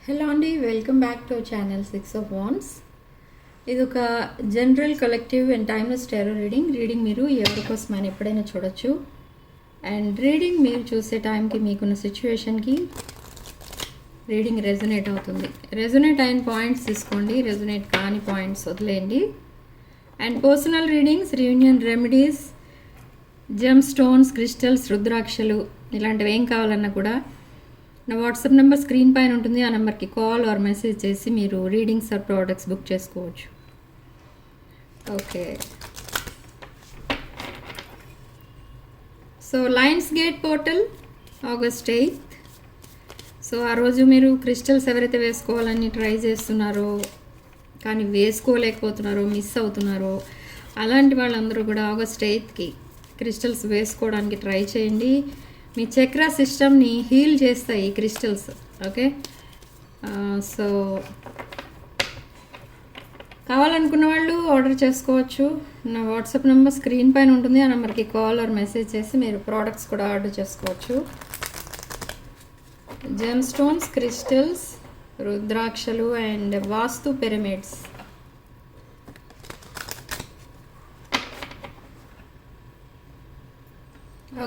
Hello అండి, welcome back to channel 6 of Wands. ఇది ఒక general collective and timeless tarot reading మీరు ఎవరి కోసమైనా ఎప్పుడైనా చూడొచ్చు. అండ్ రీడింగ్ మీరు చూసే టైంకి మీకున్న సిచ్యువేషన్కి రీడింగ్ రెజొనేట్ అవుతుంది. రెజొనేట్ అయిన పాయింట్స్ తీసుకోండి, రెజొనేట్ కాని పాయింట్స్ వదిలేయండి. And personal readings, reunion remedies, gem stones, crystals, రుద్రాక్షలు ఇలాంటివి ఏం కావాలన్నా కూడా నా వాట్సాప్ నెంబర్ స్క్రీన్ పైన ఉంటుంది. ఆ నెంబర్కి కాల్ ఆర్ మెసేజ్ చేసి మీరు రీడింగ్స్ ఆర్ ప్రోడక్ట్స్ బుక్ చేసుకోవచ్చు. Okay, so Lions gate portal August 8th. So ఆ రోజు మీరు క్రిస్టల్స్ ఎవరైతే వేసుకోవాలని ట్రై చేస్తున్నారో కానీ వేసుకోలేకపోతున్నారో, మిస్ అవుతున్నారో, అలాంటి వాళ్ళందరూ కూడా August 8th క్రిస్టల్స్ వేసుకోవడానికి ట్రై చేయండి. మీ చక్ర సిస్టమ్ని హీల్ చేస్తాయి ఈ క్రిస్టల్స్. ఓకే, సో కావాలనుకున్న వాళ్ళు ఆర్డర్ చేసుకోవచ్చు. నా వాట్సాప్ నెంబర్ స్క్రీన్ పైన ఉంటుంది. ఆ నెంబర్కి కాల్ ఆర్ మెసేజ్ చేసి మీరు ప్రోడక్ట్స్ కూడా ఆర్డర్ చేసుకోవచ్చు. జెమ్ స్టోన్స్, క్రిస్టల్స్, రుద్రాక్షలు and vastu pyramids.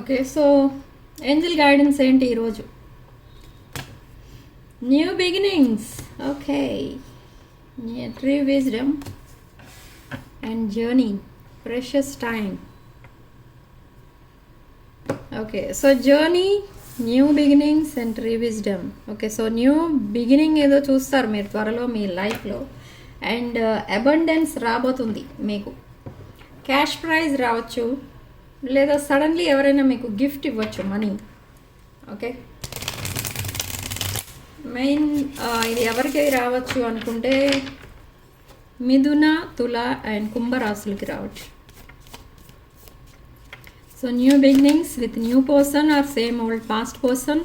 Okay, so Angel guidance ఏంటి ఈరోజు? New beginnings. Okay, tree wisdom and journey, precious time. Okay, so journey, new beginnings and tree wisdom. Okay, so new beginning ఏదో చూస్తారు మీరు త్వరలో మీ లైఫ్లో. And abundance రాబోతుంది మీకు. క్యాష్ ప్రైజ్ రావచ్చు, లేదా సడన్లీ ఎవరైనా మీకు గిఫ్ట్ ఇవ్వచ్చు, మనీ. ఓకే, మెయిన్ ఇది ఎవరికి రావచ్చు అనుకుంటే మిథున, తుల అండ్ కుంభరాశులకి రావచ్చు. So new beginnings with new person are same old past person,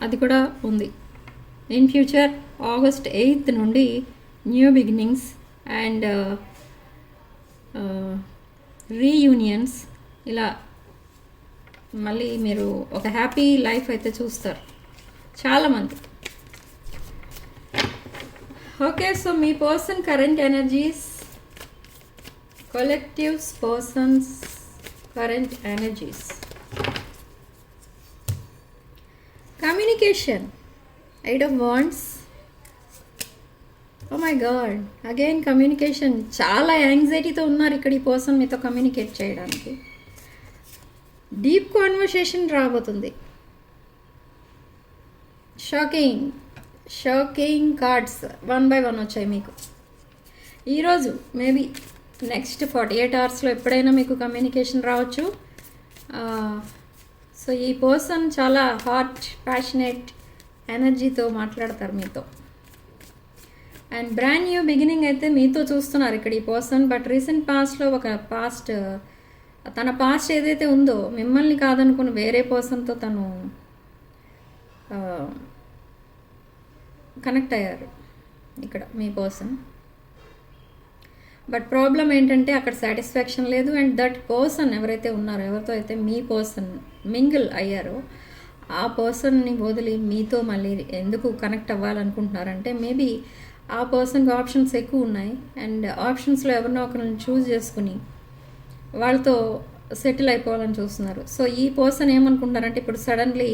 అది కూడా ఉంది. ఇన్ ఫ్యూచర్ August 8th నుండి న్యూ బిగినింగ్స్ అండ్ రీయూనియన్స్, ఇలా మళ్ళీ మీరు ఒక హ్యాపీ లైఫ్ అయితే చూస్తారు చాలామంది. ఓకే, సో మీ person current energies, collectives persons current energies. Communication, 8 of Wands. Oh my god, again communication. చాలా యాంగ్జైటీతో ఉన్నారు ఇక్కడ ఈ పర్సన్ మీతో కమ్యూనికేట్ చేయడానికి. డీప్ కాన్వర్సేషన్ రాబోతుంది. షాకింగ్ కార్డ్స్ 1 by 1 వచ్చాయి మీకు ఈరోజు. మేబీ నెక్స్ట్ 48 hours ఎప్పుడైనా మీకు కమ్యూనికేషన్ రావచ్చు. సో ఈ పర్సన్ చాలా హాట్, ప్యాషనేట్ ఎనర్జీతో మాట్లాడతారు మీతో. అండ్ బ్రాండ్ న్యూ బిగినింగ్ అయితే మీతో చూస్తున్నారు ఇక్కడ ఈ పర్సన్. బట్ రీసెంట్ పాస్ట్లో తన పాస్ట్ ఏదైతే ఉందో, మిమ్మల్ని కాదనుకుని వేరే పర్సన్తో తను కనెక్ట్ అయ్యారు ఇక్కడ మీ పర్సన్. బట్ ప్రాబ్లం ఏంటంటే అక్కడ సాటిస్ఫాక్షన్ లేదు. అండ్ దట్ పర్సన్ ఎవరైతే ఉన్నారో, ఎవరితో అయితే మీ పర్సన్ మింగిల్ అయ్యారో, ఆ పర్సన్ని వదిలి మీతో మళ్ళీ ఎందుకు కనెక్ట్ అవ్వాలనుకుంటున్నారంటే మేబీ ఆ పర్సన్కి ఆప్షన్స్ ఎక్కువ ఉన్నాయి. అండ్ ఆప్షన్స్లో ఎవరినో ఒకరిని చూస్ చేసుకుని వాళ్ళతో సెటిల్ అయిపోవాలని చూస్తున్నారు. సో ఈ పర్సన్ ఏమనుకుంటారంటే ఇప్పుడు సడన్లీ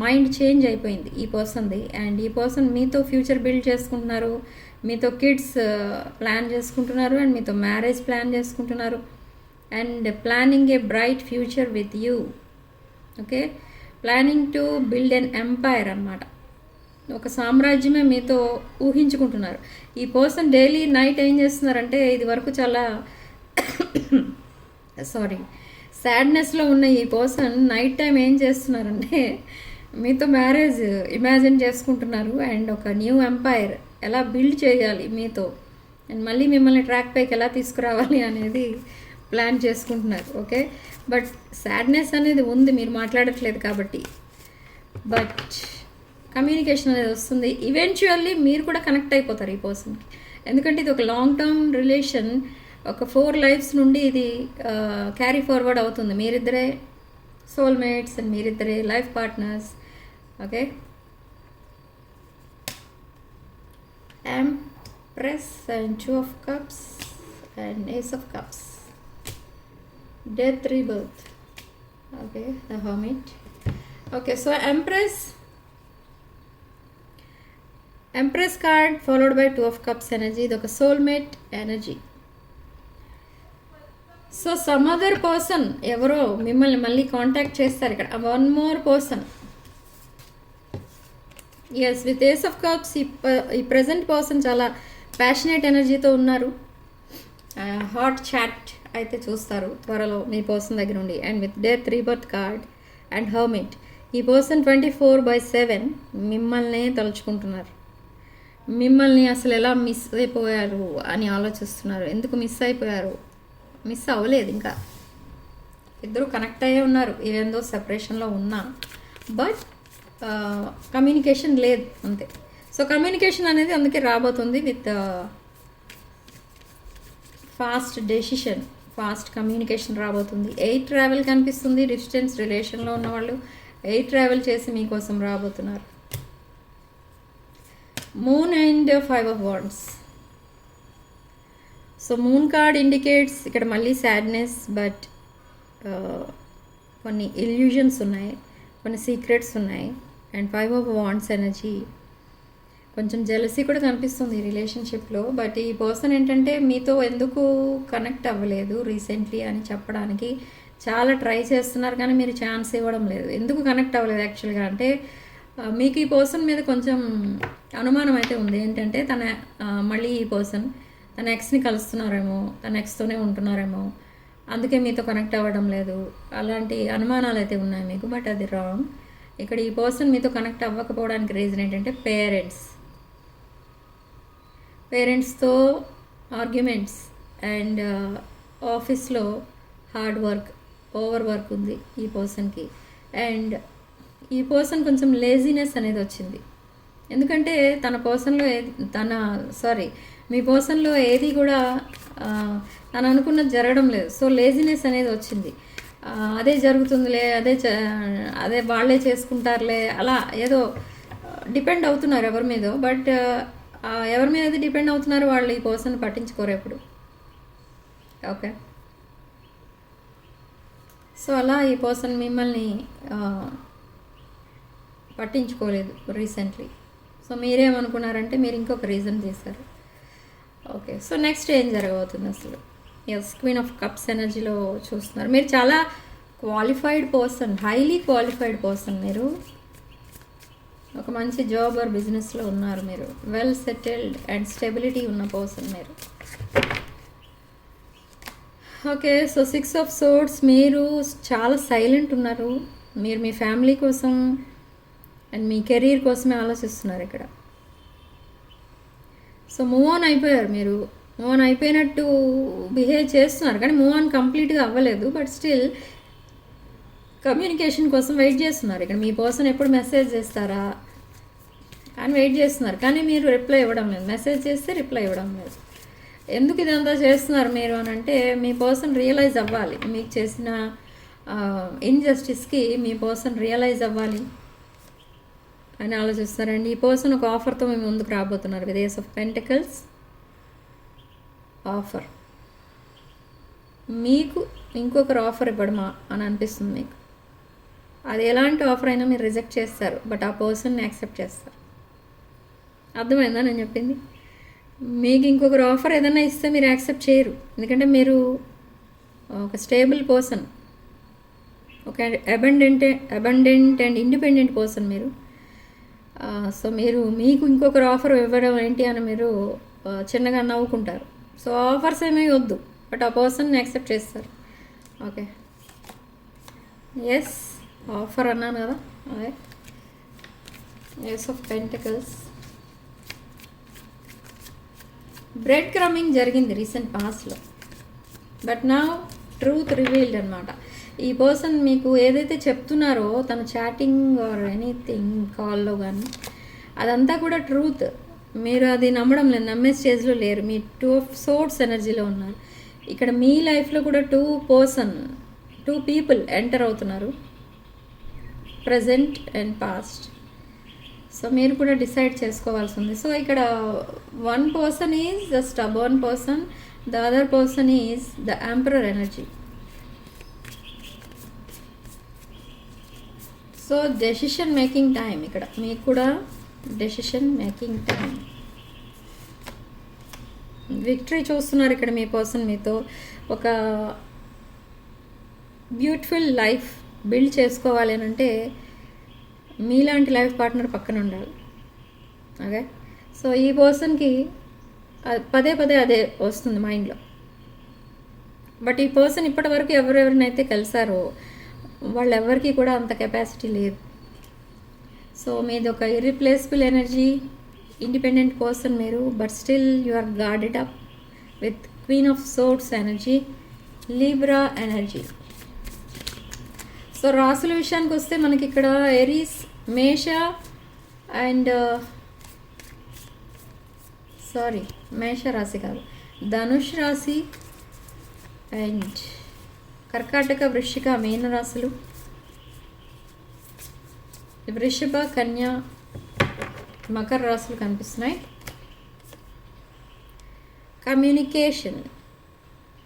మైండ్ చేంజ్ అయిపోయింది ఈ పర్సన్ది. అండ్ ఈ పర్సన్ మీతో ఫ్యూచర్ బిల్డ్ చేసుకుంటున్నారు, మీతో కిడ్స్ ప్లాన్ చేసుకుంటున్నారు, అండ్ మీతో మ్యారేజ్ ప్లాన్ చేసుకుంటున్నారు, and planning a bright future with you. Okay, planning to build an empire అన్నమాట. ఒక సామ్రాజ్యమే మీతో ఊహించుకుంటున్నారు. ఈ పర్సన్ డైలీ నైట్ ఏం చేస్తున్నారంటే, ఇది వరకు చాలా సాడ్నెస్లో ఉన్న ఈ పర్సన్ నైట్ టైం ఏం చేస్తున్నారంటే మీతో మ్యారేజ్ ఇమాజిన్ చేసుకుంటున్నారు. అండ్ ఒక న్యూ ఎంపైర్ ఎలా బిల్డ్ చేయాలి మీతో, అండ్ మళ్ళీ మిమ్మల్ని ట్రాక్ పైకి ఎలా తీసుకురావాలి అనేది ప్లాన్ చేసుకుంటున్నారు. ఓకే, బట్ సాడ్నెస్ అనేది ఉంది, మీరు మాట్లాడట్లేదు కాబట్టి. బట్ కమ్యూనికేషన్ అనేది వస్తుంది. ఈవెన్చువల్లీ మీరు కూడా కనెక్ట్ అయిపోతారు ఈ పర్సన్కి. ఎందుకంటే ఇది ఒక లాంగ్ టర్మ్ రిలేషన్, ఒక 4 lives నుండి ఇది క్యారీ ఫార్వర్డ్ అవుతుంది. మీరిద్దరే సోల్మేట్స్ అండ్ మీరిద్దరే life partners. Okay, Empress and Two of Cups and Ace of Cups. Death, rebirth. Okay, the Hermit. Okay, so Empress card followed by Two of Cups energy. ఇది ఒక soulmate energy. So some other person ఎవరో మిమ్మల్ని మళ్ళీ contact చేస్తారు ఇక్కడ. One more person. Yes, with ace of cups ఈ present person చాలా passionate ఎనర్జీతో ఉన్నారు. హాట్ చాట్ అయితే చూస్తారు త్వరలో మీ పర్సన్ దగ్గర నుండి. And with death, rebirth card and hermit, ఈ పర్సన్ 24/7 మిమ్మల్నే తలుచుకుంటున్నారు. మిమ్మల్ని అసలు ఎలా మిస్ అయిపోయారు అని ఆలోచిస్తున్నారు. ఎందుకు మిస్ అయిపోయారు? మిస్ అవ్వలేదు, ఇంకా ఇద్దరు కనెక్ట్ అయ్యే ఉన్నారు. ఏదో సెపరేషన్లో ఉన్నా, బట్ కమ్యూనికేషన్ లేదు అంతే. సో కమ్యూనికేషన్ అనేది అందుకే రాబోతుంది with fast decision, fast communication రాబోతుంది. 8 ట్రావెల్ కనిపిస్తుంది. డిస్టెన్స్ రిలేషన్లో ఉన్నవాళ్ళు 8 ట్రావెల్ చేసి మీకోసం రాబోతున్నారు. Moon and 5 of Wands. So moon card indicates ఇక్కడ మళ్ళీ సాడ్నెస్, బట్ కొన్ని ఇల్యూజన్స్ ఉన్నాయి, కొన్ని సీక్రెట్స్ ఉన్నాయి. అండ్ 5 of Wands ఎనర్జీ, కొంచెం జెలసీ కూడా కనిపిస్తుంది ఈ రిలేషన్షిప్లో. బట్ ఈ పర్సన్ ఏంటంటే మీతో ఎందుకు కనెక్ట్ అవ్వలేదు రీసెంట్లీ అని చెప్పడానికి చాలా ట్రై చేస్తున్నారు, కానీ మీరు ఛాన్స్ ఇవ్వడం లేదు. ఎందుకు కనెక్ట్ అవ్వలేదు యాక్చువల్గా అంటే మీకు ఈ పర్సన్ మీద కొంచెం అనుమానం అయితే ఉంది. ఏంటంటే మళ్ళీ ఈ పర్సన్ తన ఎక్స్ని కలుస్తున్నారేమో, తన ఎక్స్తోనే ఉంటున్నారేమో, అందుకే మీతో కనెక్ట్ అవ్వడం లేదు, అలాంటి అనుమానాలు అయితే ఉన్నాయి మీకు. బట్ అది రాంగ్. ఇక్కడ ఈ పర్సన్ మీతో కనెక్ట్ అవ్వకపోవడానికి రీజన్ ఏంటంటే పేరెంట్స్తో ఆర్గ్యుమెంట్స్ అండ్ ఆఫీస్లో హార్డ్ వర్క్, ఓవర్ వర్క్ ఉంది ఈ పర్సన్కి. అండ్ ఈ పర్సన్ కొంచెం లేజినెస్ అనేది వచ్చింది. ఎందుకంటే మీ పర్సన్లో ఏది కూడా తను అనుకున్నది జరగడం లేదు. సో లేజినెస్ అనేది వచ్చింది. అదే జరుగుతుందిలే, అదే వాళ్ళే చేసుకుంటారులే, అలా ఏదో డిపెండ్ అవుతున్నారు ఎవరి మీదో. బట్ ఎవరి మీద అయితే డిపెండ్ అవుతున్నారు వాళ్ళు ఈ పర్సన్ పట్టించుకోరు ఎప్పుడు. ఓకే, సో అలా ఈ పర్సన్ మిమ్మల్ని పట్టించుకోలేదు రీసెంట్లీ. సో మీరేమనుకున్నారంటే మీరు ఇంకొక రీజన్ చేశారు. ఓకే, సో నెక్స్ట్ ఏం జరగబోతుంది అసలు? ఎస్, క్వీన్ ఆఫ్ కప్స్ ఎనర్జీలో చూస్తున్నారు. మీరు చాలా qualified person, highly qualified person. మీరు ఒక మంచి జాబ్ ఆర్ బిజినెస్లో ఉన్నారు. మీరు వెల్ సెటిల్డ్ అండ్ స్టెబిలిటీ ఉన్న పర్సన్ మీరు. ఓకే, సో 6 of Swords, మీరు చాలా సైలెంట్ ఉన్నారు. మీరు మీ ఫ్యామిలీ కోసం అండ్ మీ కెరీర్ కోసమే ఆలోచిస్తున్నారు ఇక్కడ. సో మూవ్ ఆన్ అయిపోయారు. మీరు మూవ్ ఆన్ అయిపోయినట్టు బిహేవ్ చేస్తున్నారు, కానీ మూవ్ ఆన్ కంప్లీట్గా అవ్వలేదు. బట్ స్టిల్ కమ్యూనికేషన్ కోసం వెయిట్ చేస్తున్నారు. ఇక్కడ మీ పర్సన్ ఎప్పుడు మెసేజ్ చేస్తారా అని వెయిట్ చేస్తున్నారు, కానీ మీరు రిప్లై ఇవ్వడం లేదు. మెసేజ్ చేస్తే రిప్లై ఇవ్వడం లేదు. ఎందుకు ఇదంతా చేస్తున్నారు మీరు అని అంటే, మీ పర్సన్ రియలైజ్ అవ్వాలి. మీకు చేసిన ఇన్జస్టిస్కి మీ పర్సన్ రియలైజ్ అవ్వాలి అని ఆలోచిస్తారండి. ఈ పర్సన్ ఒక ఆఫర్తో మేము ముందుకు రాబోతున్నారు. With ace of pentacles offer, మీకు ఇంకొకరు ఆఫర్ ఇవ్వడమా అని అనిపిస్తుంది మీకు. అది ఎలాంటి ఆఫర్ అయినా మీరు రిజెక్ట్ చేస్తారు, బట్ ఆ పర్సన్ని యాక్సెప్ట్ చేస్తారు. అర్థమైందా నేను చెప్పింది? మీకు ఇంకొకరు ఆఫర్ ఏదైనా ఇస్తే మీరు యాక్సెప్ట్ చేయరు, ఎందుకంటే మీరు ఒక స్టేబుల్ పర్సన్, ఒక అబండెంట్ అండ్ ఇండిపెండెంట్ పర్సన్ మీరు. సో మీకు ఇంకొకరు ఆఫర్ ఇవ్వడం ఏంటి అని మీరు చిన్నగా నవ్వుకుంటారు. సో ఆఫర్స్ ఏమీ వద్దు, బట్ ఆ పర్సన్ని యాక్సెప్ట్ చేస్తారు. ఓకే, ఎస్, ఆఫర్ అన్నాను కదా. అదే ఏస్ ఆఫ్ పెంటికల్స్. బ్రెడ్ క్రమింగ్ జరిగింది రీసెంట్ పాస్ట్లో, బట్ నా ట్రూత్ రివీల్డ్ అనమాట. ఈ పర్సన్ మీకు ఏదైతే చెప్తున్నారో తన చాటింగ్ ఆర్ ఎనీథింగ్ కాల్లో కానీ అదంతా కూడా ట్రూత్. మీరు అది నమ్మడం లేదు, నమ్మే స్టేజ్లో లేరు. మీ 2 of Swords ఎనర్జీలో ఉన్నారు. ఇక్కడ మీ లైఫ్లో కూడా 2 people ఎంటర్ అవుతున్నారు, ప్రజెంట్ అండ్ పాస్ట్. సో మీరు కూడా డిసైడ్ చేసుకోవాల్సి ఉంది. సో ఇక్కడ one person is the stubborn person, the other person is the emperor energy. So decision making time, ఇక్కడ మీకు కూడా డెసిషన్ మేకింగ్ టైం. విక్టరీ చూస్తున్నారు ఇక్కడ మీ పర్సన్ మీతో. ఒక బ్యూటిఫుల్ లైఫ్ బిల్డ్ చేసుకోవాలి అని అంటే మీలాంటి లైఫ్ పార్ట్నర్ పక్కన ఉండాలి. ఓకే, సో ఈ పర్సన్కి పదే పదే అదే వస్తుంది మైండ్లో. బట్ ఈ పర్సన్ ఇప్పటి వరకు ఎవరెవరినైతే కలిసారో వాళ్ళెవరికి కూడా అంత కెపాసిటీ లేదు. సో మీది ఒక ఇర్రిప్లేసబుల్ ఎనర్జీ, ఇండిపెండెంట్ పర్సన్ మీరు, but still you are guarded up with queen of swords energy, Libra energy. So రాసుల విషయానికి వస్తే మనకి ఇక్కడ ఏరీస్, మేష అండ్ మేష రాశి కాదు, ధనుష్ రాశి అండ్ కర్కాటక, వృశ్చిక, మీన రాశులు, వృషభ, కన్య, మకర రాశులు కనిపిస్తున్నాయి. కమ్యూనికేషన్,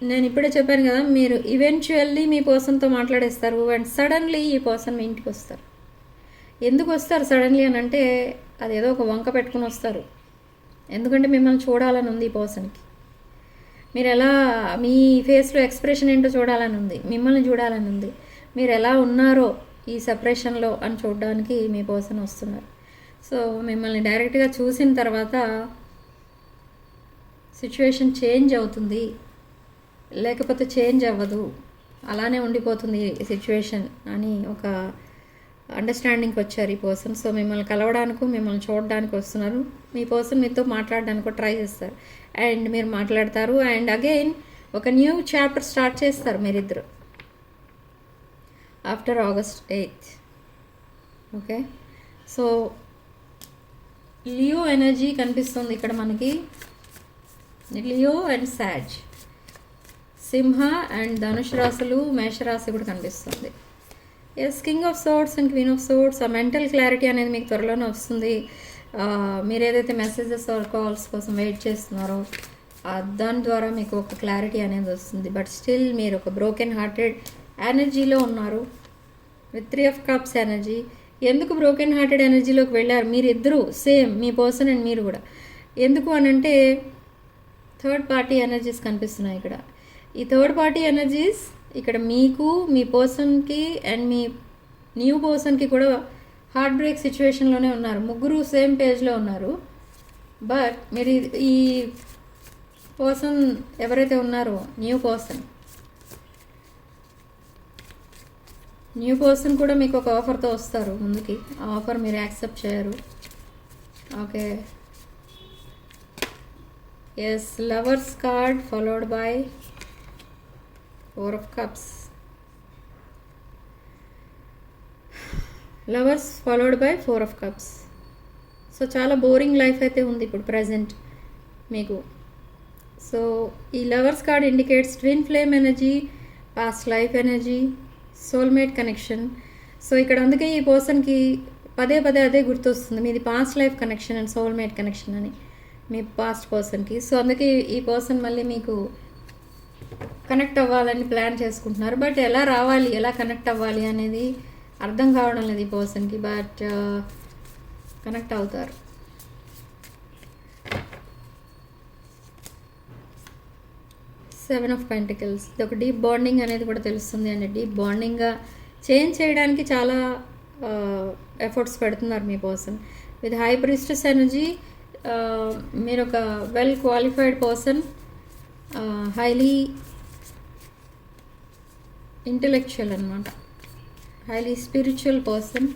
నేను ఇప్పుడే చెప్పాను కదా, మీరు ఈవెన్చువల్లీ మీ పర్సన్తో మాట్లాడేస్తారు అండ్ సడన్లీ ఈ పర్సన్ మీ ఇంటికి వస్తారు. ఎందుకు వస్తారు సడన్లీ అని అంటే అదేదో ఒక వంక పెట్టుకుని వస్తారు. ఎందుకంటే మిమ్మల్ని చూడాలని ఉంది ఈ పర్సన్కి. మీరు ఎలా, మీ ఫేస్లో ఎక్స్ప్రెషన్ ఏంటో చూడాలని ఉంది, మిమ్మల్ని చూడాలని ఉంది, మీరు ఎలా ఉన్నారో ఈ సెపరేషన్లో అని చూడడానికి మీ పర్సన్ వస్తున్నారు. సో మిమ్మల్ని డైరెక్ట్గా చూసిన తర్వాత సిచ్యువేషన్ చేంజ్ అవుతుంది, లేకపోతే చేంజ్ అవ్వదు, అలానే ఉండిపోతుంది సిచ్యువేషన్ అని ఒక అండర్స్టాండింగ్కి వచ్చారు ఈ పర్సన్. సో మిమ్మల్ని కలవడానికి, మిమ్మల్ని చూడడానికి వస్తున్నారు. మీ పర్సన్ మీతో మాట్లాడడానికి ట్రై చేస్తారు అండ్ మీరు మాట్లాడతారు అండ్ అగైన్ ఒక న్యూ చాప్టర్ స్టార్ట్ చేస్తారు మీరిద్దరు after August 8th. Okay, so Leo energy కనిపిస్తుంది ఇక్కడ మనకి. లియో అండ్ సాజ్, సింహ అండ్ ధనుష్ రాశులు, మేషరాశి కూడా కనిపిస్తుంది. Yes, king of swords and queen of swords. ఆ మెంటల్ క్లారిటీ అనేది మీకు త్వరలోనే వస్తుంది. మీరు ఏదైతే మెసేజెస్ ఆర్ కాల్స్ కోసం వెయిట్ చేస్తున్నారో దాని ద్వారా మీకు ఒక క్లారిటీ అనేది వస్తుంది. బట్ స్టిల్ మీరు ఒక బ్రోకెన్ హార్టెడ్ ఎనర్జీలో ఉన్నారు విత్ 3 of Cups ఎనర్జీ. ఎందుకు బ్రోకెన్ హార్టెడ్ ఎనర్జీలోకి వెళ్ళారు మీరిద్దరూ సేమ్, మీ పర్సన్ అండ్ మీరు కూడా? ఎందుకు అనంటే థర్డ్ పార్టీ ఎనర్జీస్ కనిపిస్తున్నాయి ఇక్కడ. ఈ థర్డ్ పార్టీ ఎనర్జీస్ ఇక్కడ మీకు, మీ పర్సన్కి అండ్ మీ న్యూ పర్సన్కి కూడా హార్ట్ బ్రేక్ సిచ్యువేషన్లోనే ఉన్నారు. ముగ్గురు సేమ్ పేజ్లో ఉన్నారు. బట్ మీరు ఈ పర్సన్ ఎవరైతే ఉన్నారో న్యూ పర్సన్ కూడా మీకు ఒక ఆఫర్తో వస్తారు ముందుకి. ఆ ఆఫర్ మీరు యాక్సెప్ట్ చేయరు. Okay, yes, lovers card followed by 4 of Cups. Lovers followed by 4 of Cups. So చాలా బోరింగ్ లైఫ్ అయితే ఉంది ఇప్పుడు ప్రజెంట్ మీకు. సో ఈ lovers card indicates twin flame energy, past life energy, soulmate connection. So ఇక్కడ అందుకే ఈ పర్సన్కి పదే పదే అదే గుర్తొస్తుంది, మీది past life connection and soulmate connection అని మీ పాస్ట్ పర్సన్కి. సో అందుకే ఈ పర్సన్ మళ్ళీ మీకు కనెక్ట్ అవ్వాలని ప్లాన్ చేసుకుంటున్నారు. బట్ ఎలా రావాలి, ఎలా కనెక్ట్ అవ్వాలి అనేది అర్థం కావడం లేదు ఈ పర్సన్కి. బట్ కనెక్ట్ అవుతారు. Seven of Pentacles. ఇది ఒక డీప్ బాండింగ్ అనేది కూడా తెలుస్తుంది అండి. డీప్ బాండింగ్గా చేంజ్ చేయడానికి చాలా ఎఫర్ట్స్ పెడుతున్నారు మీ person. With high priestess energy, మీరు ఒక well qualified person, highly intellectual అనమాట, హైలీ స్పిరిచువల్ పర్సన్.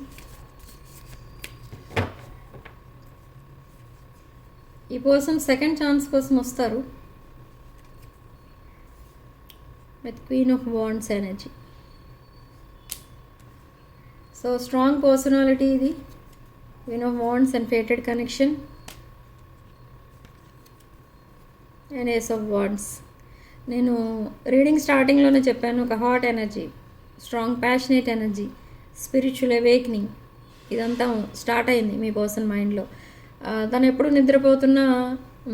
ఈ పర్సన్ సెకండ్ ఛాన్స్ కోసం వస్తారు with Queen of Wands energy. So strong personality ఇది, Queen of Wands and fated connection and Ace of Wands. నేను reading స్టార్టింగ్లోనే చెప్పాను, ఒక hot energy, strong passionate energy, spiritual awakening ఇదంతా start అయింది మీ పర్సన్ మైండ్లో. తను ఎప్పుడు నిద్రపోతున్నా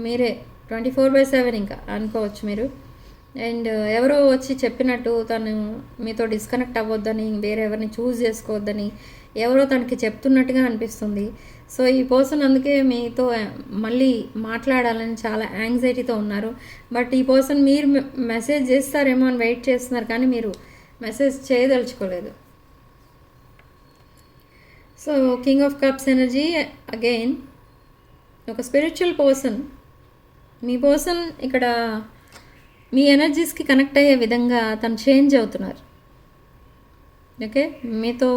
మీరే 24/7 ఇంకా అనుకోవచ్చు మీరు. అండ్ ఎవరో వచ్చి చెప్పినట్టు తను మీతో డిస్కనెక్ట్ అవ్వద్దని, వేరే ఎవరిని చూస్ చేసుకోవద్దని ఎవరో తనకి చెప్తున్నట్టుగా అనిపిస్తుంది. సో ఈ పర్సన్ అందుకే మీతో మళ్ళీ మాట్లాడాలని చాలా యాంగ్జైటీతో ఉన్నారు. బట్ ఈ పర్సన్ మీరు మెసేజ్ చేస్తారేమో అని వెయిట్ చేస్తున్నారు, కానీ మీరు మెసేజ్ చేయదలుచుకోలేదు. So king of cups energy again ఒక స్పిరిచువల్ పర్సన్. మీ పర్సన్ ఇక్కడ మీ ఎనర్జీస్కి కనెక్ట్ అయ్యే విధంగా తను చేంజ్ అవుతున్నారు. ఓకే, మీతో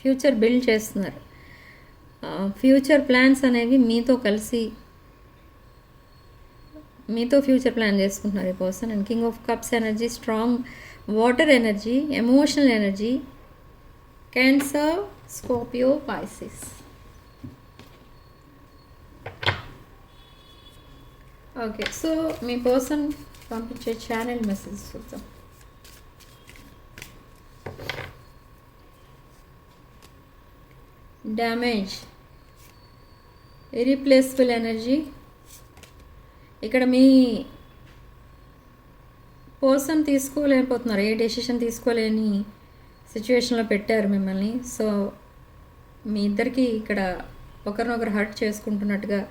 ఫ్యూచర్ బిల్డ్ చేస్తున్నారు. ఫ్యూచర్ ప్లాన్స్ అనేవి మీతో కలిసి మీతో ఫ్యూచర్ ప్లాన్ చేసుకుంటున్నారు ఈ person. And king of cups energy strong water energy, emotional energy, Cancer, Scorpio, Pisces. Okay, so మీ పర్సన్ పంపించే ఛానల్ మెసేజ్ చూద్దాం. Damage, irreplaceable energy. ఇక్కడ మీ పర్సన్ తీసుకోలేకపోతున్నారు, ఏ డెసిషన్ తీసుకోలేని సిచ్యువేషన్లో పెట్టారు మిమ్మల్ని. సో మీ ఇద్దరికి ఇక్కడ ఒకరినొకరు హర్ట్ చేసుకుంటున్నట్టుగా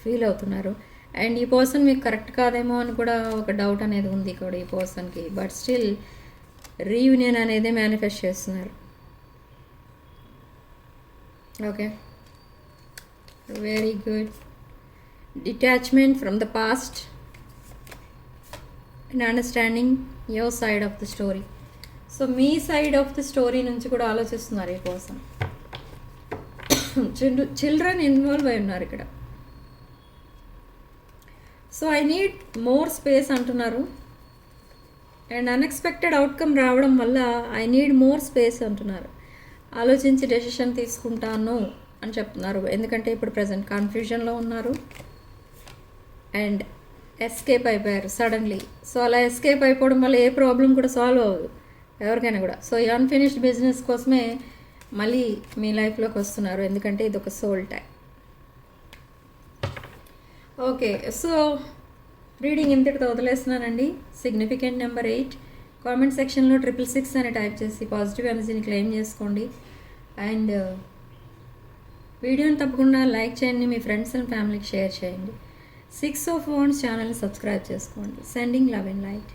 ఫీల్ అవుతున్నారు. అండ్ ఈ పర్సన్ మీకు కరెక్ట్ కాదేమో అని కూడా ఒక డౌట్ అనేది ఉంది ఇక్కడ ఈ పర్సన్కి. బట్ స్టిల్ రీయూనియన్ అనేది మేనిఫెస్ట్ చేస్తున్నారు. Okay, very good. Detachment from the past and understanding your side of the story. So me side of the story నుంచి కూడా ఆలోచిస్తున్నారు ఈ పర్సన్. చిల్డ్రన్ ఇన్వాల్వ్ అయి ఉన్నారు ఇక్కడ. So I need more space అంటున్నారు. అండ్ అన్ఎక్స్పెక్టెడ్ అవుట్కమ్ రావడం వల్ల ఐ నీడ్ మోర్ స్పేస్ అంటున్నారు. ఆలోచించి డెసిషన్ తీసుకుంటాను అని చెప్తున్నారు. ఎందుకంటే ఇప్పుడు ప్రజెంట్ కన్ఫ్యూజన్లో ఉన్నారు అండ్ ఎస్కేప్ అయిపోయారు సడన్లీ. సో అలా ఎస్కేప్ అయిపోవడం వల్ల ఏ ప్రాబ్లం కూడా సాల్వ్ అవ్వదు ఎవరికైనా కూడా. సో ఈ అన్ఫినిష్డ్ బిజినెస్ కోసమే మళ్ళీ మీ లైఫ్లోకి వస్తున్నారు, ఎందుకంటే ఇది ఒక soul type. Okay, so reading ఇంతటితో వదిలేస్తున్నానండి. సిగ్నిఫికెంట్ నెంబర్ 8 కామెంట్ సెక్షన్లో 666 అని టైప్ చేసి పాజిటివ్ ఎనర్జీని క్లెయిమ్ చేసుకోండి. అండ్ వీడియోని తప్పకుండా లైక్ చేయండి, మీ ఫ్రెండ్స్ అండ్ ఫ్యామిలీకి షేర్ చేయండి. 6 ఆఫ్ వాండ్స్ ఛానల్ని సబ్స్క్రైబ్ చేసుకోండి. Sending love and light.